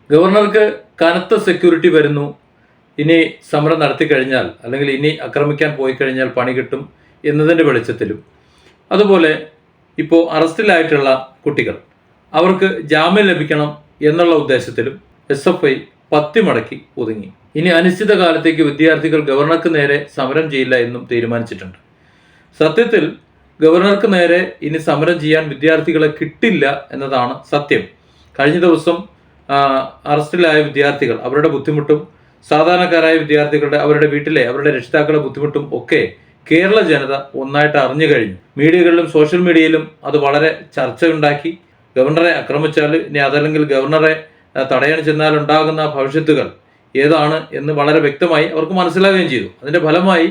ഗവർണർക്ക് കനത്ത സെക്യൂരിറ്റി വരുന്നു, ഇനി സമരം നടത്തി കഴിഞ്ഞാൽ അല്ലെങ്കിൽ ഇനി ആക്രമിക്കാൻ പോയി കഴിഞ്ഞാൽ പണി കിട്ടും എന്നതിൻ്റെ വെളിച്ചത്തിലും, അതുപോലെ ഇപ്പോൾ അറസ്റ്റിലായിട്ടുള്ള കുട്ടികൾ അവർക്ക് ജാമ്യം ലഭിക്കണം എന്നുള്ള ഉദ്ദേശത്തിലും SFI പത്തിമടക്കി ഒതുങ്ങി. ഇനി അനിശ്ചിത കാലത്തേക്ക് വിദ്യാർത്ഥികൾ ഗവർണർക്ക് നേരെ സമരം ചെയ്യില്ല എന്നും തീരുമാനിച്ചിട്ടുണ്ട്. സത്യത്തിൽ ഗവർണർക്ക് നേരെ ഇനി സമരം ചെയ്യാൻ വിദ്യാർത്ഥികളെ കിട്ടില്ല എന്നതാണ് സത്യം. കഴിഞ്ഞ ദിവസം അറസ്റ്റിലായ വിദ്യാർത്ഥികൾ അവരുടെ ബുദ്ധിമുട്ടും സാധാരണക്കാരായ വിദ്യാർത്ഥികളുടെ അവരുടെ വീട്ടിലെ അവരുടെ രക്ഷിതാക്കളുടെ ബുദ്ധിമുട്ടും ഒക്കെ കേരള ജനത ഒന്നായിട്ട് അറിഞ്ഞു കഴിഞ്ഞു. മീഡിയകളിലും സോഷ്യൽ മീഡിയയിലും അത് വളരെ ചർച്ചയുണ്ടാക്കി. ഗവർണറെ ആക്രമിച്ചാൽ ഇനി അതല്ലെങ്കിൽ ഗവർണറെ തടയാൻ ചെന്നാൽ ഉണ്ടാകുന്ന ഭവിഷ്യത്തുകൾ ഏതാണ് എന്ന് വളരെ വ്യക്തമായി അവർക്ക് മനസ്സിലാവുകയും ചെയ്തു. അതിൻ്റെ ഫലമായി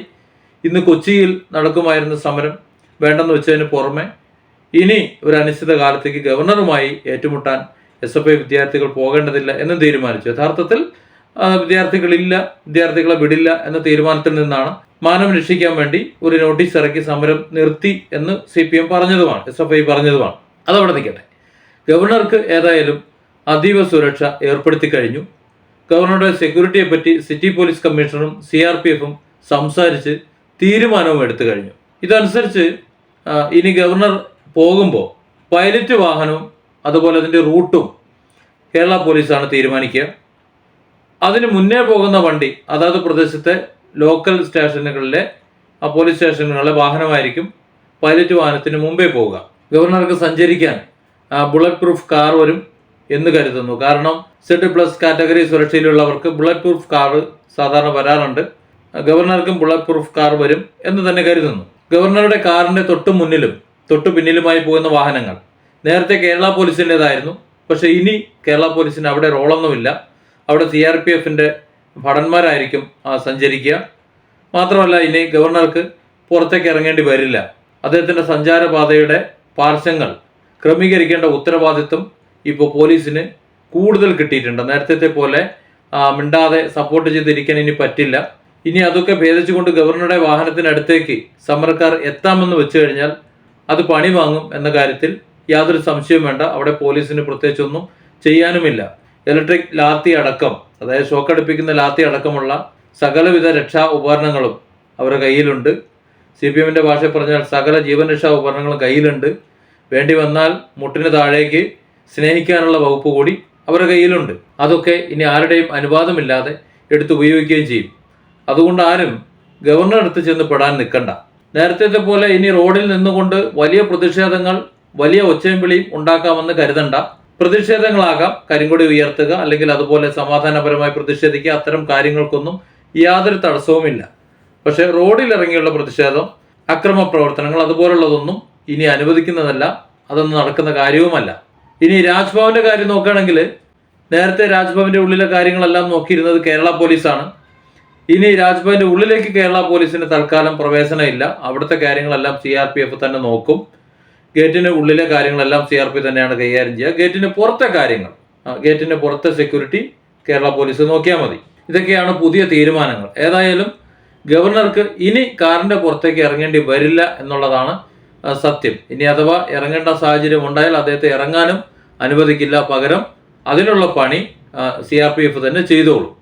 ഇന്ന് കൊച്ചിയിൽ നടക്കുമായിരുന്ന സമരം വേണ്ടെന്ന് വെച്ചതിന് പുറമെ ഇനി ഒരു അനിശ്ചിത കാലത്തേക്ക് ഗവർണറുമായി ഏറ്റുമുട്ടാൻ SFI വിദ്യാർത്ഥികൾ പോകേണ്ടതില്ല എന്നും തീരുമാനിച്ചു. യഥാർത്ഥത്തിൽ വിദ്യാർത്ഥികളെ വിടില്ല എന്ന തീരുമാനത്തിൽ നിന്നാണ് മാനം രക്ഷിക്കാൻ വേണ്ടി ഒരു നോട്ടീസ് ഇറക്കി സമരം നിർത്തി എന്ന് CPM പറഞ്ഞതുമാണ്, SFI പറഞ്ഞതുമാണ്. അതവിടെ നിൽക്കട്ടെ. ഗവർണർക്ക് ഏതായാലും അതീവ സുരക്ഷ ഏർപ്പെടുത്തി കഴിഞ്ഞു. ഗവർണറുടെ സെക്യൂരിറ്റിയെ പറ്റി സിറ്റി പോലീസ് കമ്മീഷണറും CRPFും സംസാരിച്ച് തീരുമാനവും എടുത്തു കഴിഞ്ഞു. ഇതനുസരിച്ച് ഇനി ഗവർണർ പോകുമ്പോൾ പൈലറ്റ് വാഹനവും അതുപോലെ അതിൻ്റെ റൂട്ടും കേരള പോലീസാണ് തീരുമാനിക്കുക. അതിന് മുന്നേ പോകുന്ന വണ്ടി അതാത് പ്രദേശത്തെ ലോക്കൽ സ്റ്റേഷനുകളിലെ പോലീസ് സ്റ്റേഷനുകളിലെ വാഹനമായിരിക്കും പൈലറ്റ് വാഹനത്തിന് മുമ്പേ പോവുക. ഗവർണർക്ക് സഞ്ചരിക്കാൻ ബുള്ളറ്റ് പ്രൂഫ് കാർ വരും എന്ന് കരുതുന്നു. കാരണം Z+ കാറ്റഗറി സുരക്ഷയിലുള്ളവർക്ക് ബുള്ളറ്റ് പ്രൂഫ് കാർ സാധാരണ വരാറുണ്ട്. ഗവർണർക്കും ബുള്ളറ്റ് പ്രൂഫ് കാർ വരും എന്ന് തന്നെ കരുതുന്നു. ഗവർണറുടെ കാറിൻ്റെ തൊട്ടു മുന്നിലും തൊട്ടു പിന്നിലുമായി പോകുന്ന വാഹനങ്ങൾ നേരത്തെ കേരള പോലീസിൻ്റെതായിരുന്നു. പക്ഷേ ഇനി കേരള പോലീസിന് അവിടെ റോളൊന്നുമില്ല. അവിടെ CRPFിൻ്റെ ഭടന്മാരായിരിക്കും സഞ്ചരിക്കുക. മാത്രമല്ല ഇനി ഗവർണർക്ക് പുറത്തേക്ക് ഇറങ്ങേണ്ടി വരില്ല. അദ്ദേഹത്തിൻ്റെ സഞ്ചാരപാതയുടെ പാർശ്വങ്ങൾ ക്രമീകരിക്കേണ്ട ഉത്തരവാദിത്വം ഇപ്പോൾ പോലീസിന് കൂടുതൽ കിട്ടിയിട്ടുണ്ട്. നേരത്തെ പോലെ മിണ്ടാതെ സപ്പോർട്ട് ചെയ്തിരിക്കാൻ ഇനി പറ്റില്ല. ഇനി അതൊക്കെ ഭേദിച്ചുകൊണ്ട് ഗവർണറുടെ വാഹനത്തിനടുത്തേക്ക് സമരക്കാർ എത്താമെന്ന് വെച്ചു കഴിഞ്ഞാൽ അത് പണി വാങ്ങും എന്ന കാര്യത്തിൽ യാതൊരു സംശയവും വേണ്ട. അവിടെ പോലീസിന് പ്രത്യേകിച്ചൊന്നും ചെയ്യാനുമില്ല. ഇലക്ട്രിക് ലാത്തി അടക്കം, അതായത് ഷോക്കടിപ്പിക്കുന്ന ലാത്തി അടക്കമുള്ള സകലവിധ രക്ഷാ ഉപകരണങ്ങളും അവരുടെ കയ്യിലുണ്ട്. CPMൻ്റെ ഭാഷയിൽ പറഞ്ഞാൽ സകല ജീവൻ രക്ഷാ ഉപകരണങ്ങളും കയ്യിലുണ്ട്. വേണ്ടി വന്നാൽ മുട്ടിന് താഴേക്ക് സ്നേഹിക്കാനുള്ള വകുപ്പ് കൂടി അവരുടെ കയ്യിലുണ്ട്. അതൊക്കെ ഇനി ആരുടെയും അനുവാദമില്ലാതെ എടുത്ത് ഉപയോഗിക്കുകയും ചെയ്യും. അതുകൊണ്ട് ആരും ഗവർണർ അടുത്ത് ചെന്ന് പെടാൻ നിൽക്കണ്ട. നേരത്തെ പോലെ ഇനി റോഡിൽ നിന്നുകൊണ്ട് വലിയ പ്രതിഷേധങ്ങൾ, വലിയ ഒച്ചയും വിളിയും ഉണ്ടാക്കാമെന്ന് കരുതണ്ട. പ്രതിഷേധങ്ങളാകാം, കരിങ്കൊടി ഉയർത്തുക അല്ലെങ്കിൽ അതുപോലെ സമാധാനപരമായി പ്രതിഷേധിക്കുക, അത്തരം കാര്യങ്ങൾക്കൊന്നും യാതൊരു തടസ്സവുമില്ല. പക്ഷേ റോഡിൽ ഇറങ്ങിയുള്ള പ്രതിഷേധം, അക്രമ പ്രവർത്തനങ്ങൾ അതുപോലുള്ളതൊന്നും ഇനി അനുവദിക്കുന്നതല്ല. അതൊന്നും നടക്കുന്ന കാര്യവുമല്ല. ഇനി രാജ്ഭവന്റെ കാര്യം നോക്കുകയാണെങ്കിൽ നേരത്തെ രാജ്ഭവന്റെ ഉള്ളിലെ കാര്യങ്ങളെല്ലാം നോക്കിയിരുന്നത് കേരള പോലീസാണ്. ഇനി രാജ്ഭവന്റെ ഉള്ളിലേക്ക് കേരള പോലീസിന് തൽക്കാലം പ്രവേശനമില്ല. അവിടുത്തെ കാര്യങ്ങളെല്ലാം CRPF തന്നെ നോക്കും. ഗേറ്റിന് ഉള്ളിലെ കാര്യങ്ങളെല്ലാം CRP തന്നെയാണ് കൈകാര്യം ചെയ്യുക. ഗേറ്റിന് പുറത്തെ കാര്യങ്ങൾ, ഗേറ്റിന് പുറത്തെ സെക്യൂരിറ്റി കേരള പോലീസ് നോക്കിയാൽ മതി. ഇതൊക്കെയാണ് പുതിയ തീരുമാനങ്ങൾ. ഏതായാലും ഗവർണർക്ക് ഇനി കാറിൻ്റെ പുറത്തേക്ക് ഇറങ്ങേണ്ടി വരില്ല എന്നുള്ളതാണ് സത്യം. ഇനി അഥവാ ഇറങ്ങേണ്ട സാഹചര്യം ഉണ്ടായാൽ അദ്ദേഹത്തെ ഇറങ്ങാനും അനുവദിക്കില്ല. പകരം അതിനുള്ള പണി CRPF തന്നെ ചെയ്തോളും.